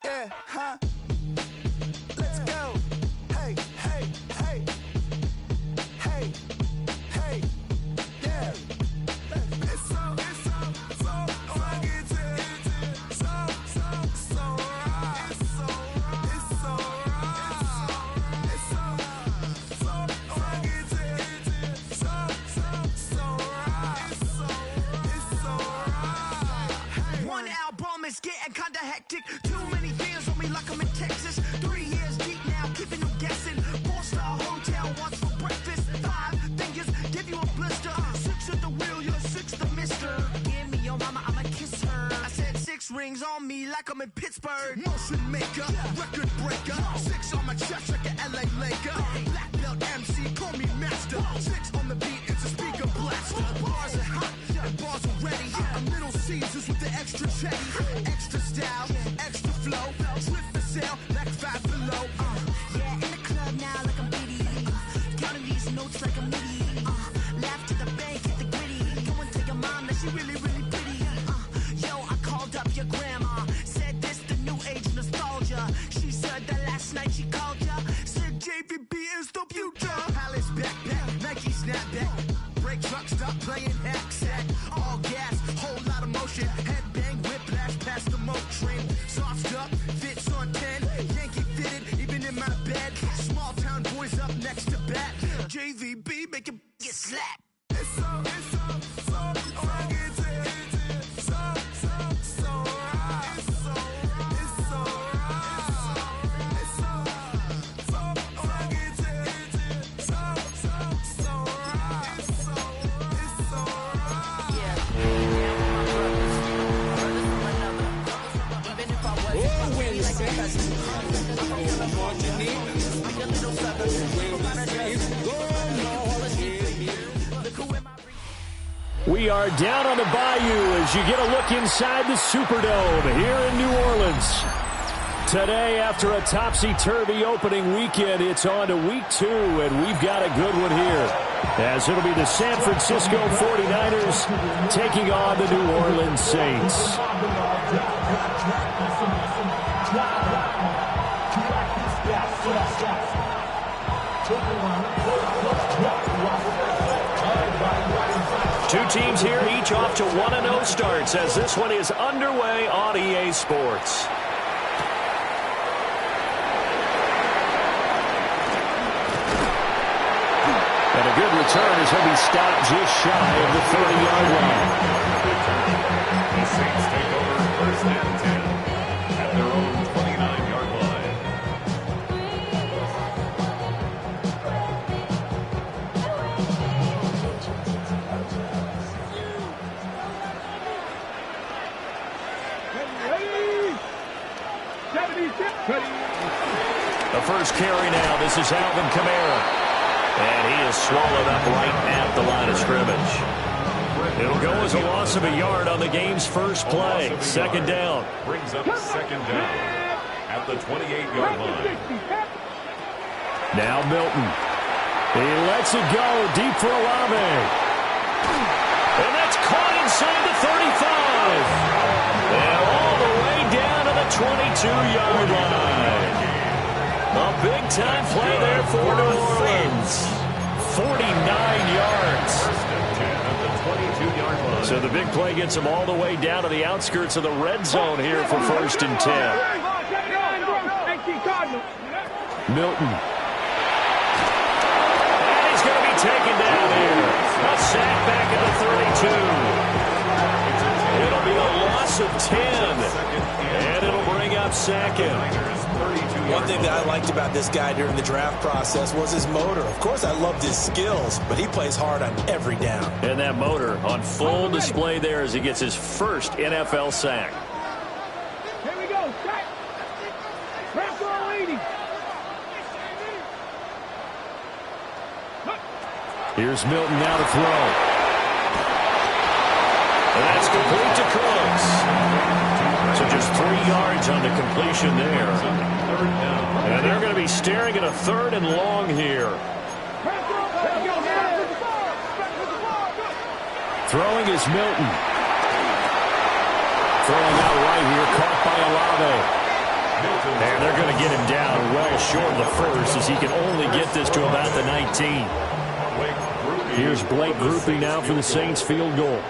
Yeah, huh? Let's go. Hey, hey, hey. Hey, hey. Yeah. It's so rugged. So right. It's so rugged. So right. One album is getting kinda hectic. Too many fans on me like I'm in Texas. 3 years deep now, keeping them guessing. 4-star hotel, what's for breakfast? 5 fingers, give you a blister. 6 at the wheel, you're 6 the mister. Give me your mama, I'ma kiss her. I said 6 rings on me like I'm in Pittsburgh. Motion maker, record breaker. 6 on my chest like an LA Laker. Black belt MC, call me master. 6 on the beat, it's a speaker blaster. Bars are hot and bars are ready. A Little Caesars with the extra chetty. Extra style, extra flow. Slip for sale, like 5 below. Yeah, in the club now like I'm Biddy. Counting these notes like I'm Nitty. Laugh to the bank, hit the gritty. Go and tell your mom that she really, really pretty. Yo, I called up your grandma. Said this the new age nostalgia. She said that last night she called ya. Said JVB is the future. Palace backpack, Nike snapback. Break truck, stop playing hack sack. All gas, whole lot of motion. Headbang, whiplash past the moat train. Soft up, fits on 10. Yankee fitted, even in my bed. Small town boys up next to bat. JVB make it get slapped. It's so rugged. So right. It's so rugged. So right. We are down on the Bayou as you get a look inside the Superdome here in New Orleans. Today, after a topsy-turvy opening weekend, it's on to week 2, and we've got a good one here. As it'll be the San Francisco 49ers taking on the New Orleans Saints. Two teams here, each off to 1-0 starts as this one is underway on EA Sports. And a good return as he'll be stopped just shy of the 30-yard line. The Saints take over first and 10 at their own 29-yard line. The first carry now. This is Alvin Kamara. And he is swallowed up right at the line of scrimmage. It'll go as a loss of a yard on the game's first play. Second down. Brings up second down at the 28-yard line. Now Milton. He lets it go deep for Olave. And that's caught inside the 35. And all the way down to the 22-yard line. A big-time play there for New Orleans. 49 yards. So the big play gets them all the way down to the outskirts of the red zone here for first and 10. Milton. And he's going to be taken down here. A sack back at the 32. It'll be a loss of 10. And it'll bring up second. One thing that I liked about this guy during the draft process was his motor. Of course, I loved his skills, but he plays hard on every down. And that motor on full display there as he gets his first NFL sack. Here we go. Sack. Wrap on leading. Here's Milton now to throw. And that's complete to Cooks. So just 3 yards on the completion there. And they're going to be staring at a 3rd and long here. Throwing is Milton. Throwing out right here, caught by Olave. And they're going to get him down well short of the first as he can only get this to about the 19. Here's Blake Grupe now for the Saints field goal.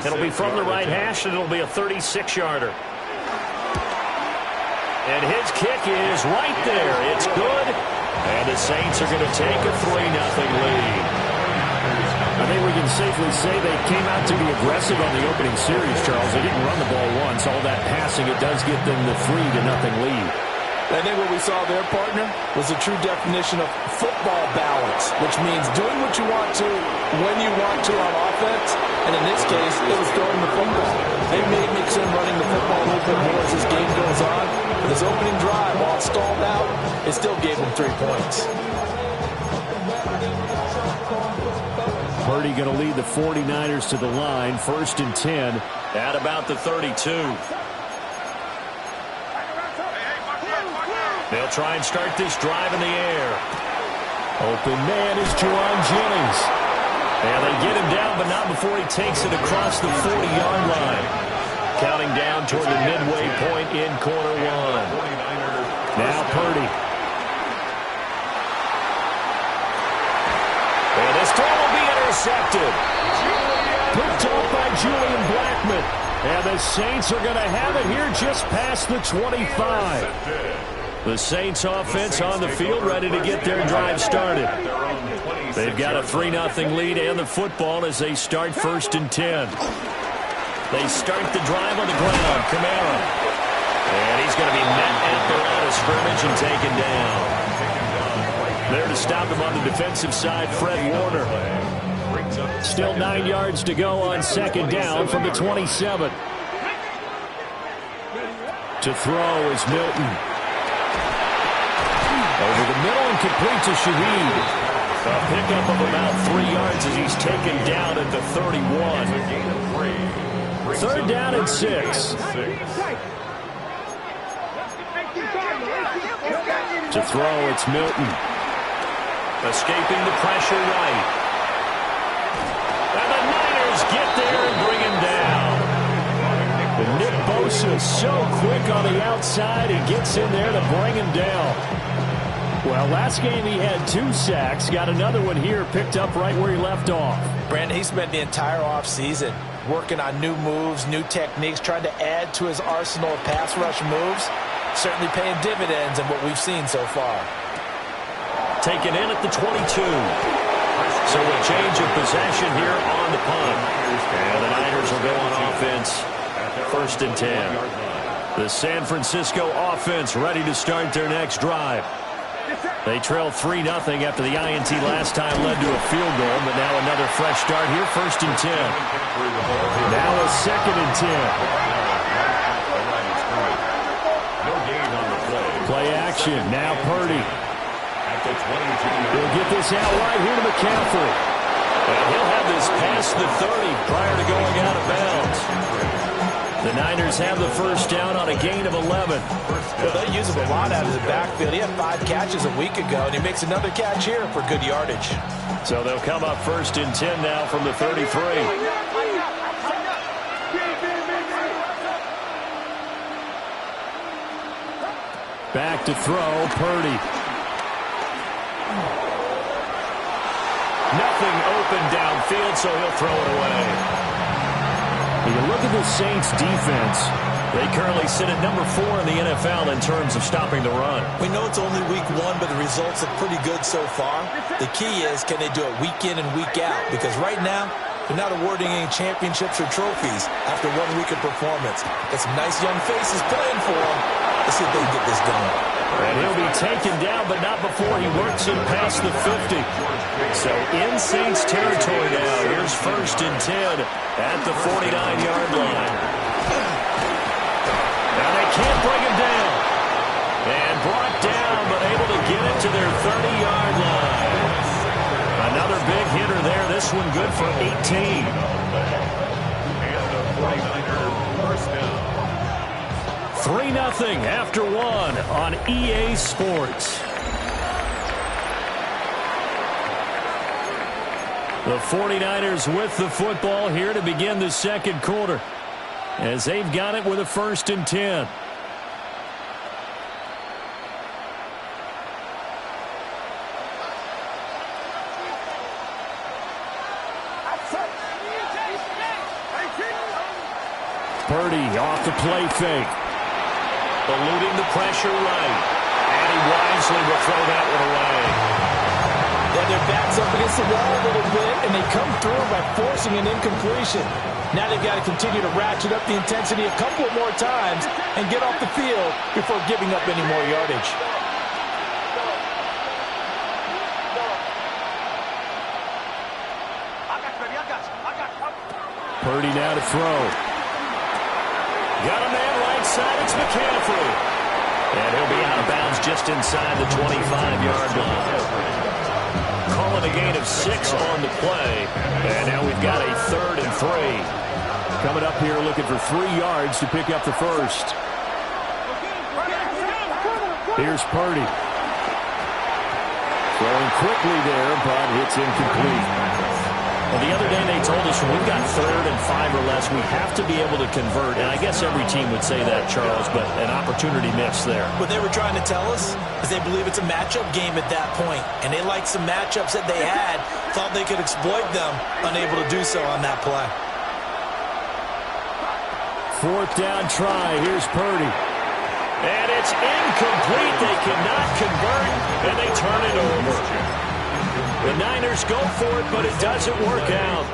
It'll be from the right hash, and it'll be a 36-yarder. And his kick is right there. It's good. And the Saints are going to take a 3-0 lead. I think we can safely say they came out to be aggressive on the opening series, Charles. They didn't run the ball once. All that passing, it does get them the 3-0 lead. I think what we saw there, partner, was a true definition of football balance, which means doing what you want to, when you want to on offense, and in this case, it was throwing the football. They may mix in running the football a little bit more as this game goes on, but this opening drive, while it stalled out, it still gave them 3 points. Purdy going to lead the 49ers to the line, 1st and 10 at about the 32. They'll try and start this drive in the air. Open man is Juwan Jennings. And they get him down, but not before he takes it across the 40-yard line. Counting down toward the midway point in quarter one. Now Purdy. And this throw will be intercepted. Picked off by Julian Blackmon. And the Saints are going to have it here just past the 25. The Saints offense on the field, ready to get their drive started. They've got a 3-0 lead and the football as they start 1st and 10. They start the drive on the ground. Kamara. And he's going to be met at the line of scrimmage and taken down. There to stop him on the defensive side, Fred Warner. Still 9 yards to go on 2nd down from the 27. To throw is Milton. Over the middle and complete to Shaheed. A pickup of about 3 yards as he's taken down at the 31. 3rd down and 6. To throw, it's Milton. Escaping the pressure right. And the Niners get there and bring him down. And Nick Bosa so quick on the outside. He gets in there to bring him down. Well, last game he had 2 sacks. Got another one here, picked up right where he left off. Brandon, he spent the entire offseason working on new moves, new techniques, trying to add to his arsenal of pass rush moves. Certainly paying dividends in what we've seen so far. Taken in at the 22. So a change of possession here on the punt. And the Niners will go on offense. 1st and 10. The San Francisco offense ready to start their next drive. They trailed 3-0 after the INT last time led to a field goal, but now another fresh start here, 1st and 10. Now a 2nd and 10. Play action, now Purdy. He'll get this out right here to McCaffrey. And he'll have this past the 30 prior to going out of bounds. The Niners have the 1st down on a gain of 11. Well, they use him a lot out of the backfield. He had 5 catches a week ago, and he makes another catch here for good yardage. So they'll come up 1st and 10 now from the 33. Back to throw, Purdy. Nothing open downfield, so he'll throw it away. When you look at the Saints defense, they currently sit at number 4 in the NFL in terms of stopping the run. We know it's only week 1, but the results look pretty good so far. The key is, can they do it week in and week out? Because right now, they're not awarding any championships or trophies after 1 week of performance. Got some nice young faces playing for them. Let's see if they can get this done. And he'll be taken down, but not before he works it past the 50. So in Saints territory now. Here's 1st and 10 at the 49-yard line. Now they can't bring him down. And brought down, but able to get it to their 30-yard line. Another big hitter there. This one good for 18. And the 49er first down. 3-0 after 1 on EA Sports. The 49ers with the football here to begin the 2nd quarter as they've got it with a 1st and 10. Purdy off the play fake. Eluding the pressure right. And he wisely will throw that one away. Yeah, their back's up against the wall a little bit, and they come through by forcing an incompletion. Now they've got to continue to ratchet up the intensity a couple of more times and get off the field before giving up any more yardage. Purdy now to throw. Got a man right side. It's McCaffrey. And he'll be out of bounds just inside the 25-yard line. Calling a gain of 6 on the play. And now we've got a 3rd and 3. Coming up here looking for 3 yards to pick up the first. Here's Purdy. Throwing quickly there, but it's incomplete. Well, the other day they told us when we've got 3rd and 5 or less, we have to be able to convert. And I guess every team would say that, Charles, but an opportunity missed there. What they were trying to tell us is they believe it's a matchup game at that point. And they liked some matchups that they had, thought they could exploit them, unable to do so on that play. 4th down try. Here's Purdy. And it's incomplete. They cannot convert, and they turn it over. The Niners go for it, but it doesn't work out.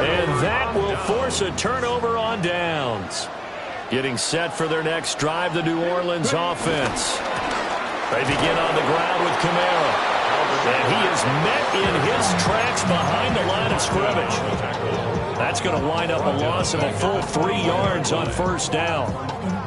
And that will force a turnover on downs. Getting set for their next drive, the New Orleans offense. They begin on the ground with Kamara. And he is met in his tracks behind the line of scrimmage. That's going to wind up a loss of a full 3 yards on 1st down.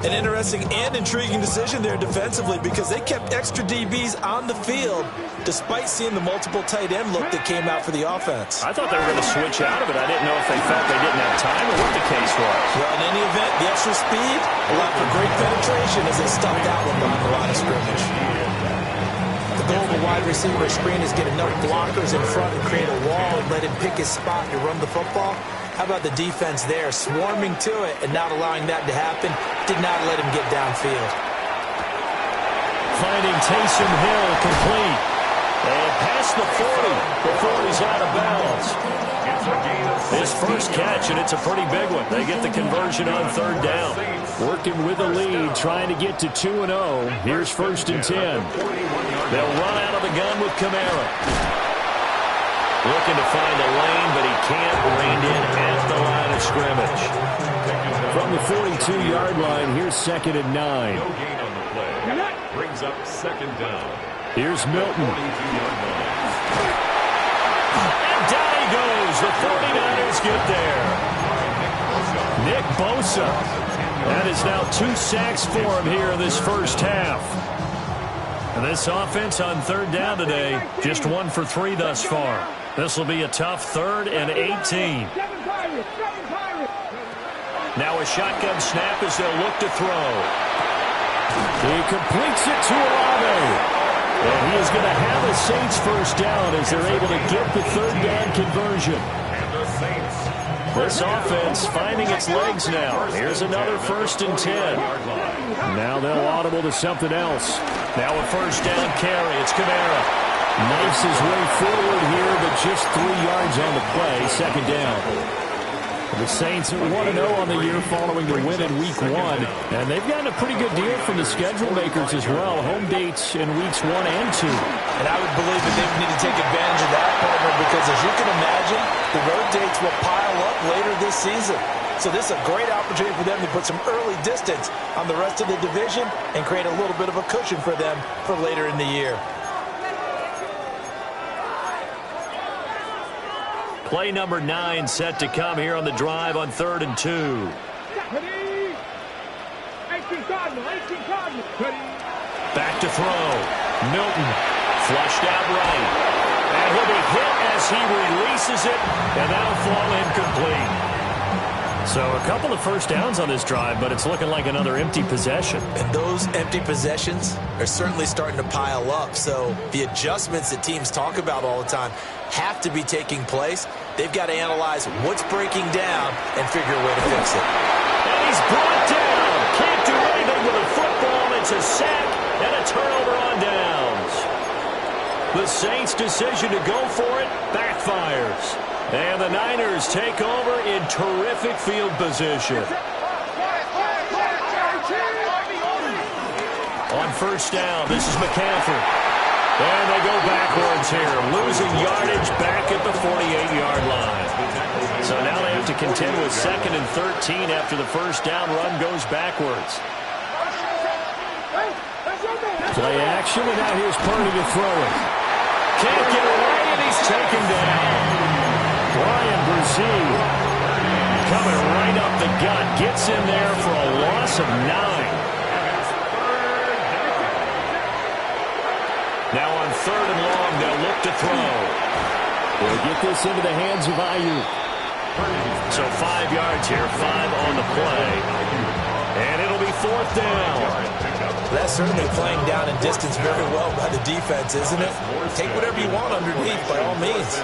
An interesting and intriguing decision there defensively because they kept extra DBs on the field despite seeing the multiple tight end look that came out for the offense. I thought they were going to switch out of it. I didn't know if they felt they didn't have time or what the case was. Well, in any event, the extra speed allowed for great penetration as they stuffed that one behind the line of scrimmage. The goal of a wide receiver screen is get enough blockers in front and create a wall and let him pick his spot to run the football. How about the defense there, swarming to it and not allowing that to happen? Did not let him get downfield. Finding Taysom Hill complete. And past the 40 before he's out of bounds. His first catch, and it's a pretty big one. They get the conversion on 3rd down. Working with the lead, trying to get to 2-0. Here's 1st and 10. They'll run out of the gun with Kamara. Looking to find a lane, but he can't. Reined in at the line of scrimmage. From the 42-yard line, here's 2nd and 9. No gain on the play. Brings up 2nd down. Here's Milton. And down he goes. The 49ers get there. Nick Bosa. That is now 2 sacks for him here in this first half. And this offense on 3rd down today, just 1 for 3 thus far. This will be a tough 3rd and 18. Now a shotgun snap as they'll look to throw. He completes it to Olave. And he is going to have a Saints first down as they're able to get the 3rd down conversion. This offense finding its legs now. Here's another 1st and 10. Now they'll audible to something else. Now a 1st down carry. It's Kamara. Knifes his way forward here, but just 3 yards on the play. 2nd down. The Saints 1-0 on the year following the win in Week 1. And they've gotten a pretty good deal from the schedule makers as well. Home dates in Weeks 1 and 2. And I would believe that they need to take advantage of that, partner, because as you can imagine, the road dates will pile up later this season. So this is a great opportunity for them to put some early distance on the rest of the division and create a little bit of a cushion for them for later in the year. Play number 9 set to come here on the drive on 3rd and 2. Back to throw. Milton flushed out right. And he'll be hit as he releases it, and that'll fall incomplete. So a couple of first downs on this drive, but it's looking like another empty possession. And those empty possessions are certainly starting to pile up. So the adjustments that teams talk about all the time have to be taking place. They've got to analyze what's breaking down and figure a way to fix it. And he's brought down. Can't do anything with a football. It's a sack and a turnover on downs. The Saints' decision to go for it backfires. And the Niners take over in terrific field position. first down. This is McCaffrey. And they go backwards here, losing yardage back at the 48-yard line. So now they have to contend with 2nd and 13 after the first down run goes backwards. Play action, and now here's Purdy to throw it. Can't get away, and he's taken down. Brian Brzee coming right up the gut, gets in there for a loss of 9. Now on 3rd and long, they'll look to throw. They'll get this into the hands of Ayuk. So 5 yards here, 5 on the play. And it'll be 4th down. That's certainly playing down and distance very well by the defense, isn't it? Take whatever you want underneath, by all means.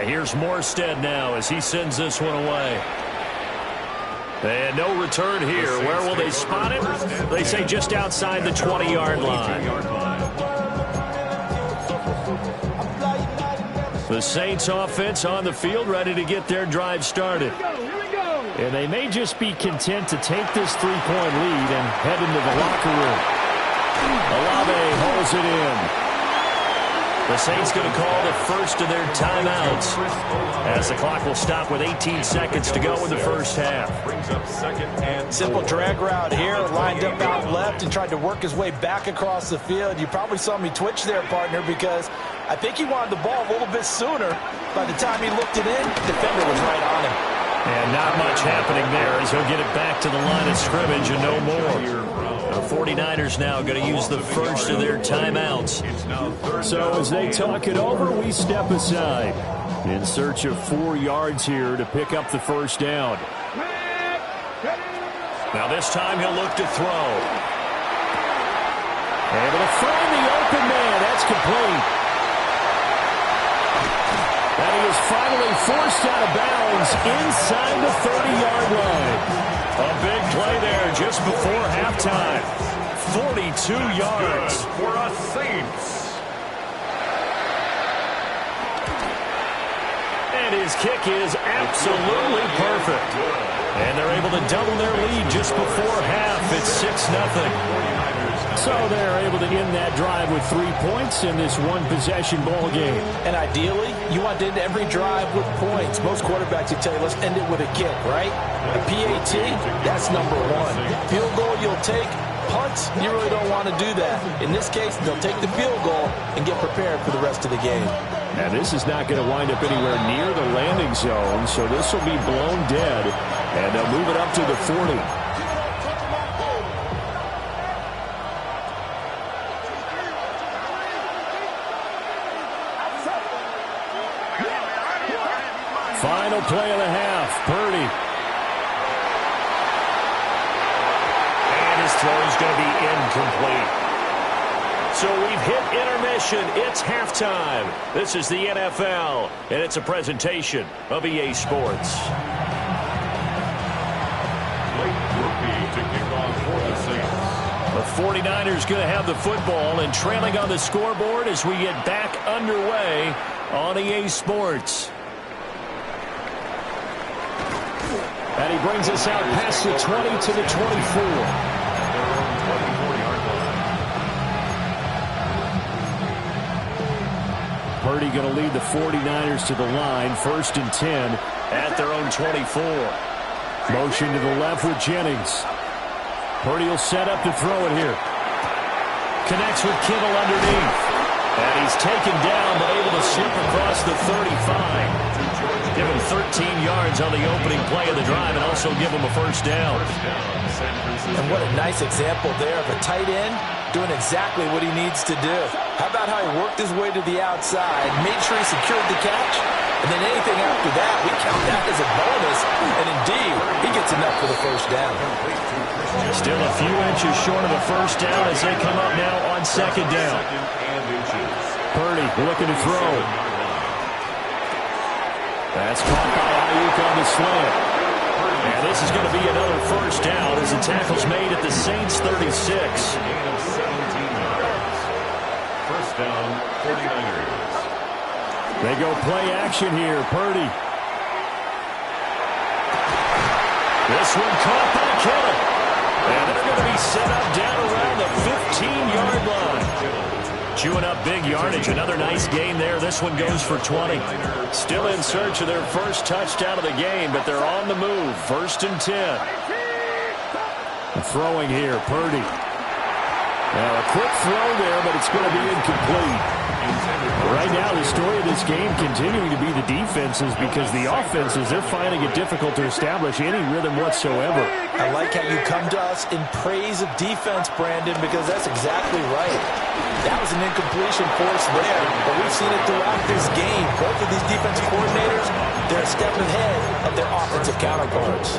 Here's Morstead now as he sends this one away. And no return here. Where will they spot him? They say just outside the 20-yard line. The Saints offense on the field, ready to get their drive started. And they may just be content to take this 3-point lead and head into the locker room. Olave holds it in. The Saints going to call the first of their timeouts as the clock will stop with 18 seconds to go in the first half. Brings up 2nd and simple drag route here, lined up out left and tried to work his way back across the field. You probably saw me twitch there, partner, because I think he wanted the ball a little bit sooner. By the time he looked it in, the defender was right on him. And not much happening there as he'll get it back to the line of scrimmage and no more. The 49ers now going to use the first of their timeouts. So as they talk it over, we step aside in search of 4 yards here to pick up the first down. Now this time he'll look to throw. Able to find the open man. That's complete. And he is finally forced out of bounds inside the 30-yard line. A big play there just before halftime. 42 yards for us Saints. And his kick is absolutely perfect. And they're able to double their lead just before half. It's 6-0. So they're able to end that drive with 3 points in this one-possession ball game. And ideally, you want to end every drive with points. Most quarterbacks will tell you, let's end it with a kick, right? A PAT, that's number 1. Field goal you'll take. Punts, you really don't want to do that. In this case, they'll take the field goal and get prepared for the rest of the game. Now, this is not going to wind up anywhere near the landing zone, so this will be blown dead, and they'll move it up to the 40. Final play of the half, Purdy. And his throw is going to be incomplete. So we've hit intermission. It's halftime. This is the NFL, and it's a presentation of EA Sports. Blake Murphy to kick off for the Saints. The 49ers going to have the football and trailing on the scoreboard as we get back underway on EA Sports. And he brings us out past the 20 to the 24. Purdy going to lead the 49ers to the line. 1st and 10 at their own 24. Motion to the left with Jennings. Purdy will set up to throw it here. Connects with Kittle underneath. And he's taken down but able to slip across the 35. Give him 13 yards on the opening play of the drive and also give him a first down. And what a nice example there of a tight end doing exactly what he needs to do. How about how he worked his way to the outside, made sure he secured the catch, and then anything after that, we count that as a bonus. And indeed, he gets enough for the first down. Still a few inches short of a first down as they come up now on 2nd down. Purdy looking to throw. That's caught by Ayuk on the slant. And this is going to be another first down as the tackle's made at the Saints 36. Gain of 17 yards. First down, 49ers. They go play action here. Purdy. This one caught by Kittle. And they're going to be set up down around the 15-yard line. Chewing up big yardage. Another nice gain there. This one goes for 20. Still in search of their first touchdown of the game, but they're on the move. First and 10. Throwing here, Purdy. Now a quick throw there, but it's going to be incomplete. Right now, the story of this game continuing to be the defenses, because the offenses, they're finding it difficult to establish any rhythm whatsoever. I like how you come to us in praise of defense, Brandon, because that's exactly right. That was an incompletion force there, but we've seen it throughout this game. Both of these defensive coordinators, they're a step ahead of their offensive counterparts.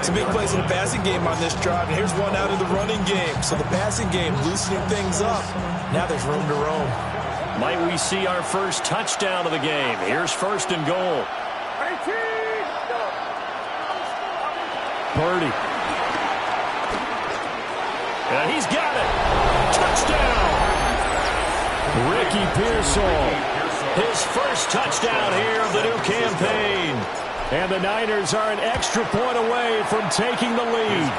Some big plays in the passing game on this drive, and here's one out of the running game. So the passing game loosening things up. Now there's room to roam. Might we see our first touchdown of the game? Here's first and goal. Purdy. And he's got it. Touchdown. Ricky Pearsall. His first touchdown here of the new campaign. And the Niners are an extra point away from taking the lead.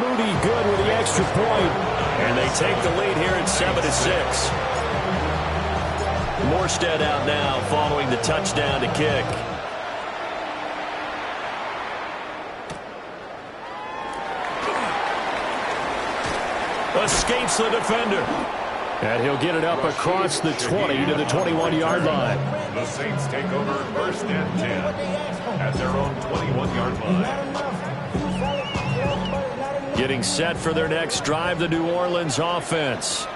Moody good with the extra point. And they take the lead here at 7-6. Morstead out now following the touchdown to kick. Escapes the defender. And he'll get it up across the 20 to the 21-yard line. The Saints take over first and 10 at their own 21-yard line. Getting set for their next drive, the New Orleans offense.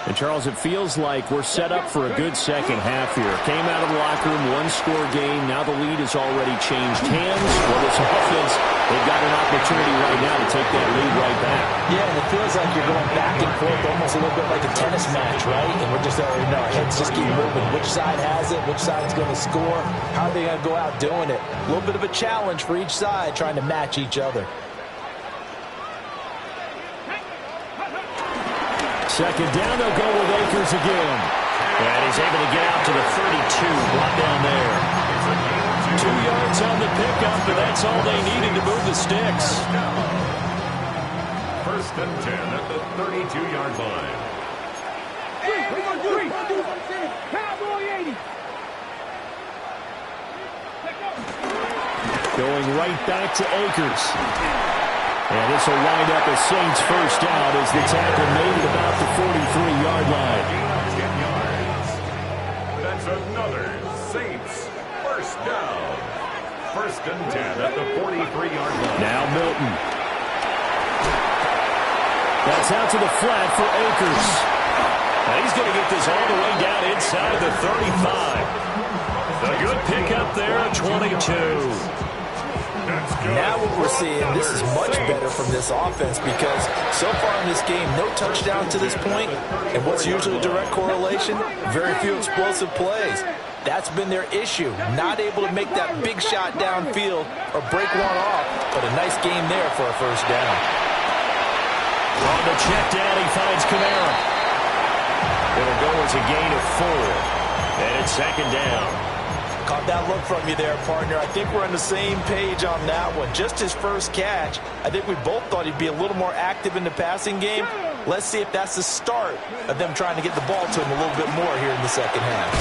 And, Charles, it feels like we're set up for a good second half here. Came out of the locker room, one-score game. Now the lead has already changed hands. Well, this offense, they've got an opportunity right now to take that lead right back. Yeah, and it feels like you're going back and forth almost a little bit like a tennis match, right? And we're just, our heads just keep moving. Which side has it? Which side's going to score? How are they going to go out doing it? A little bit of a challenge for each side trying to match each other. Second down, they'll go with Akers again. And he's able to get out to the 32, brought down there. 2 yards on the pickup, and that's all they needed to move the sticks. First and 10 at the 32-yard line. Three. Cowboy 80. Going right back to Akers. And this will wind up a Saints first down as the tackle made it about the 43-yard line. 10 yards. That's another Saints first down. First and 10 at the 43-yard line. Now Milton. That's out to the flat for Akers. Now he's going to get this all the way down inside the 35. A good pickup there at 22. Now what we're seeing, this is much better from this offense, because so far in this game, no touchdowns to this point, and what's usually a direct correlation, very few explosive plays. That's been their issue, not able to make that big shot downfield or break one off, but a nice game there for a first down. On the check down, he finds Kamara. It'll go as a gain of 4, and it's second down. Caught that look from you there, partner. I think we're on the same page on that one. Just his first catch. I think we both thought he'd be a little more active in the passing game. Let's see if that's the start of them trying to get the ball to him a little bit more here in the second half.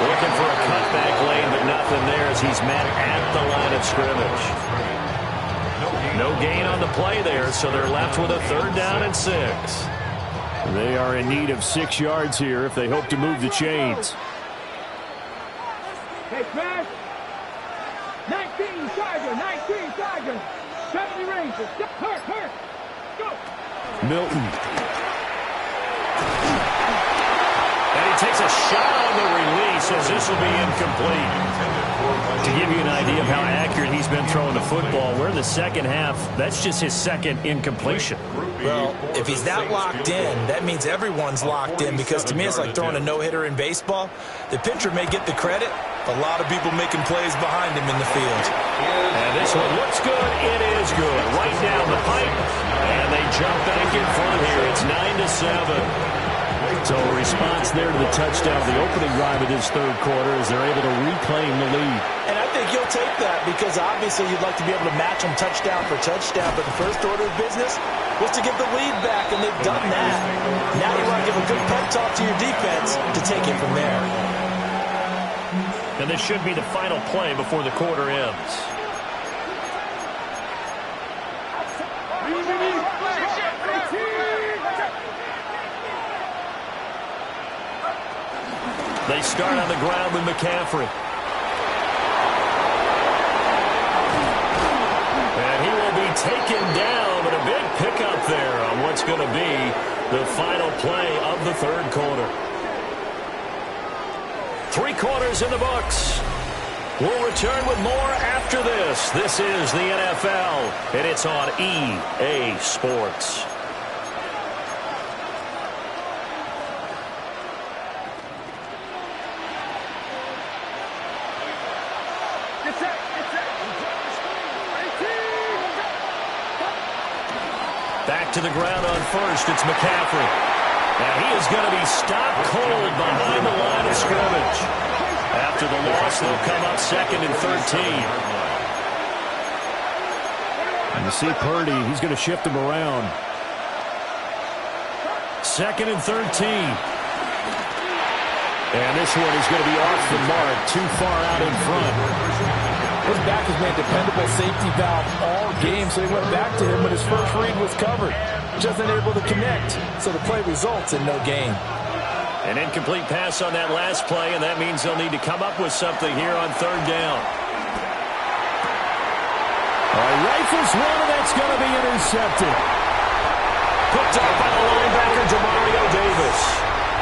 Looking for a cutback lane, but nothing there as he's met at the line of scrimmage. No gain on the play there, so they're left with a third down and 6. They are in need of 6 yards here if they hope to move the chains. Hey, Crash. 19 Charger. 70 Rangers. Hurt. Go. Milton. And he takes a shot on the release as this will be incomplete. To give you an idea of how accurate he's been throwing the football. We're in the second half. That's just his second incompletion. Well, if he's that locked in, that means everyone's locked in, because to me it's like throwing a no-hitter in baseball. The pitcher may get the credit, a lot of people making plays behind him in the field. And this one looks good. It is good. Right down the pipe. And they jump back in front here. It's 9-7. So a response there to the touchdown, the opening drive of this third quarter, as they're able to reclaim the lead. And I think you'll take that, because obviously you'd like to be able to match them touchdown for touchdown, but the first order of business was to get the lead back, and they've done that. Now you want to give a good pep talk to your defense to take it from there. And this should be the final play before the quarter ends. They start on the ground with McCaffrey. And he will be taken down, but a big pickup there on what's going to be the final play of the third quarter. 3 quarters in the books. We'll return with more after this. This is the NFL, and it's on EA Sports. Back to the ground on first. It's McCaffrey. And he is going to be stopped cold behind the line of scrimmage. After the loss, they'll come up 2nd and 13. And you see Purdy, he's going to shift him around. 2nd and 13. And this one is going to be off the mark, too far out in front. His back has been a dependable safety valve all game, so he went back to him when his first read was covered. Just unable to connect, so the play results in no gain. An incomplete pass on that last play, and that means they'll need to come up with something here on third down. Rifles one, and that's going to be intercepted. Picked up by the linebacker, Demario Davis.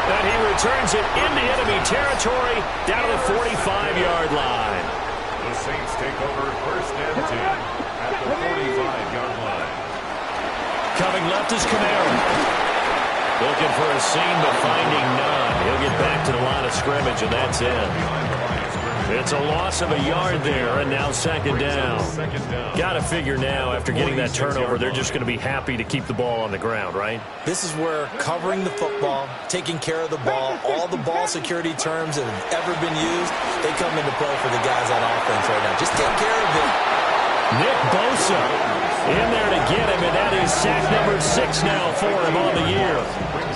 And he returns it into enemy territory down to the 45-yard line. The Saints take over 1st and 10 at the 45-yard line. Coming left is Kamara. Looking for a seam, but finding none. He'll get back to the line of scrimmage, and that's it. It's a loss of a yard there, and now 2nd down. Got to figure now, after getting that turnover, they're just going to be happy to keep the ball on the ground, right? This is where covering the football, taking care of the ball, all the ball security terms that have ever been used, they come into play for the guys on offense right now. Just take care of it. Nick Bosa in there to get him, and that is sack number 6 now for him on the year.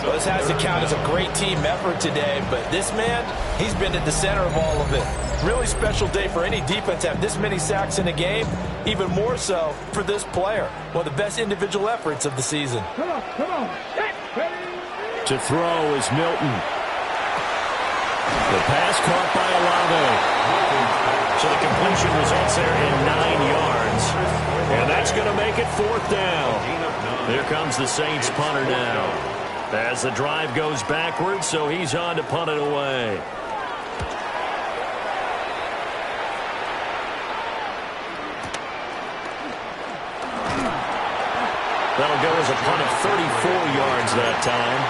Well, this has to count as a great team effort today, but this man, he's been at the center of all of it. Really special day for any defense to have this many sacks in a game, even more so for this player. One of the best individual efforts of the season. Come on. To throw is Milton. The pass caught by Olave. So the completion results there in 9 yards. And that's going to make it 4th down. Here comes the Saints punter now. As the drive goes backwards, so he's on to punt it away. That'll go as a punt of 34 yards that time.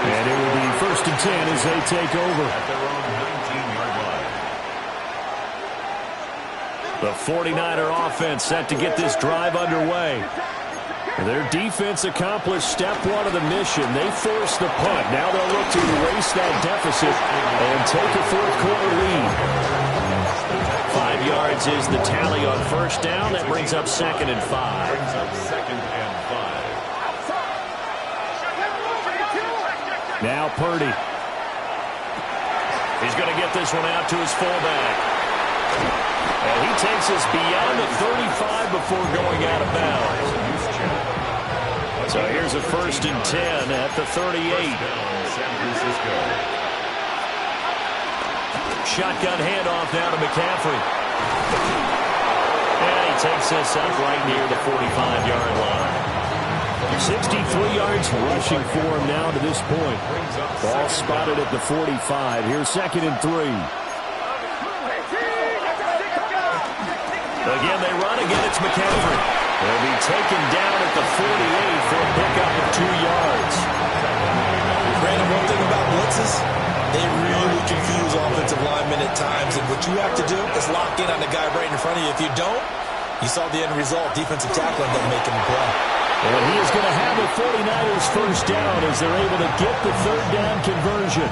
And it will be 1st and 10 as they take over. At their own 19-yard line. The 49er offense set to get this drive underway. Their defense accomplished step 1 of the mission. They forced the punt. Now they'll look to erase that deficit and take a 4th quarter lead. 5 yards is the tally on 1st down. That brings up 2nd and 5. Brings up 2nd and 5. Now Purdy. He's going to get this one out to his fullback. And he takes us beyond the 35 before going out of bounds. So here's a 1st and 10 at the 38. San Francisco. Shotgun handoff now to McCaffrey. And he takes us up right near the 45-yard line. 63 yards rushing for him now to this point. Ball spotted at the 45. Here's 2nd and 3. Again, they run. Again, it's McCaffrey. He'll be taken down at the 48 for a pickup of 2 yards. Brandon, one thing about blitzes, they really confuse offensive linemen at times, and what you have to do is lock in on the guy right in front of you. If you don't, you saw the end result. Defensive tackle ended up making the play. And he is going to have a 49ers first down as they're able to get the third down conversion.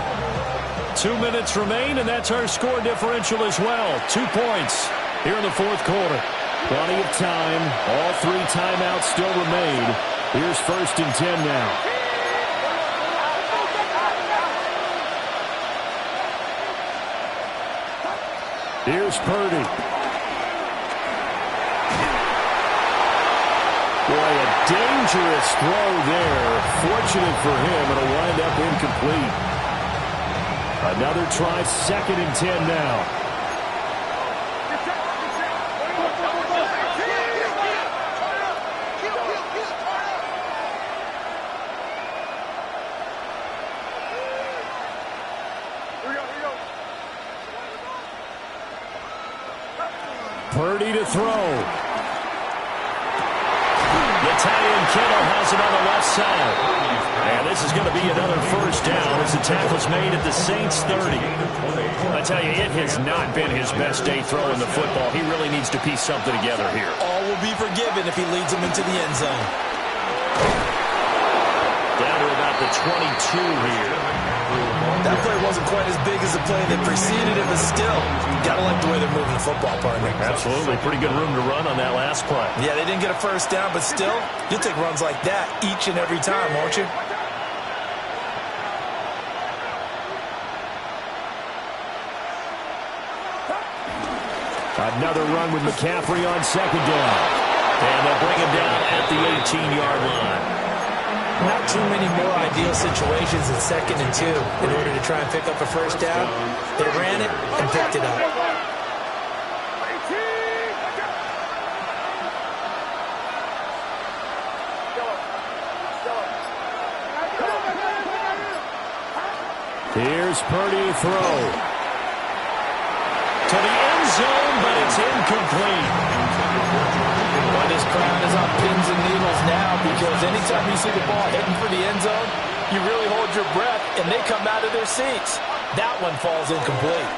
2 minutes remain, and that's our score differential as well. 2 points here in the fourth quarter. Plenty of time. All 3 timeouts still remain. Here's 1st and 10 now. Here's Purdy. Boy, a dangerous throw there. Fortunate for him, it'll wind up incomplete. Another try, 2nd and 10 now. Purdy to throw. Italian Kittle has it on the left side. And this is going to be another first down as the tackle's made at the Saints 30. I tell you, it has not been his best day throwing the football. He really needs to piece something together here. All will be forgiven if he leads them into the end zone. Down to about the 22 here. That play wasn't quite as big as the play that preceded it, but still, got to like the way they're moving the football, partner. Absolutely. Pretty good room to run on that last play. Yeah, they didn't get a first down, but still, you'll take runs like that each and every time, won't you? Another run with McCaffrey on 2nd down. And they'll bring him down at the 18-yard line. Not too many more ideal situations in 2nd and 2 in order to try and pick up a first down. They ran it and picked it up. Here's Purdy to throw. To the end zone, but it's incomplete. Well, this crowd is on pins and needles now because anytime you see the ball heading for the end zone, you really hold your breath, and they come out of their seats. That one falls incomplete.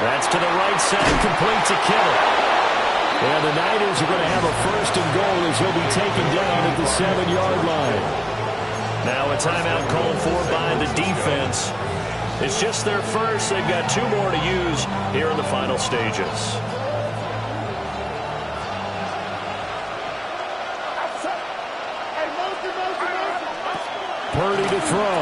That's to the right side, complete to Kittle. And the Niners are going to have a 1st and goal as he'll be taken down at the 7-yard line. Now a timeout called for by the defense. It's just their first. They've got 2 more to use here in the final stages. Purdy to throw.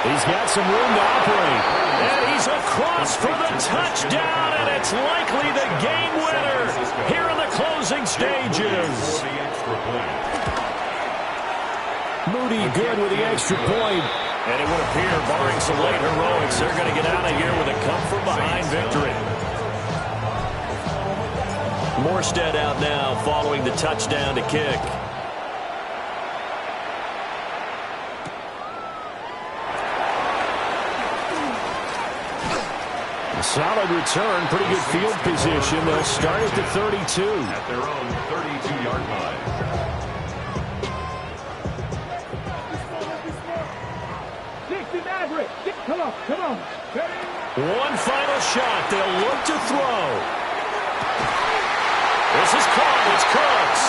He's got some room to operate. And he's across for the touchdown, and it's likely the game winner here in the closing stages. Moody good with the extra point. And it would appear, barring some late heroics, they're going to get out of here with a come-from-behind victory. Morstead out now following the touchdown to kick. A solid return, pretty good field position. They'll start at the 32. At their own 32-yard line. Come on, come on. One final shot. They'll look to throw. This is caught. It's Cooks.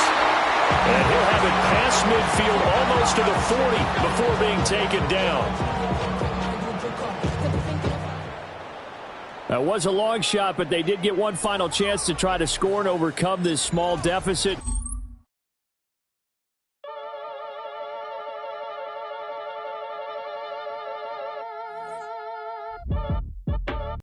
And he'll have it past midfield almost to the 40 before being taken down. That was a long shot, but they did get one final chance to try to score and overcome this small deficit.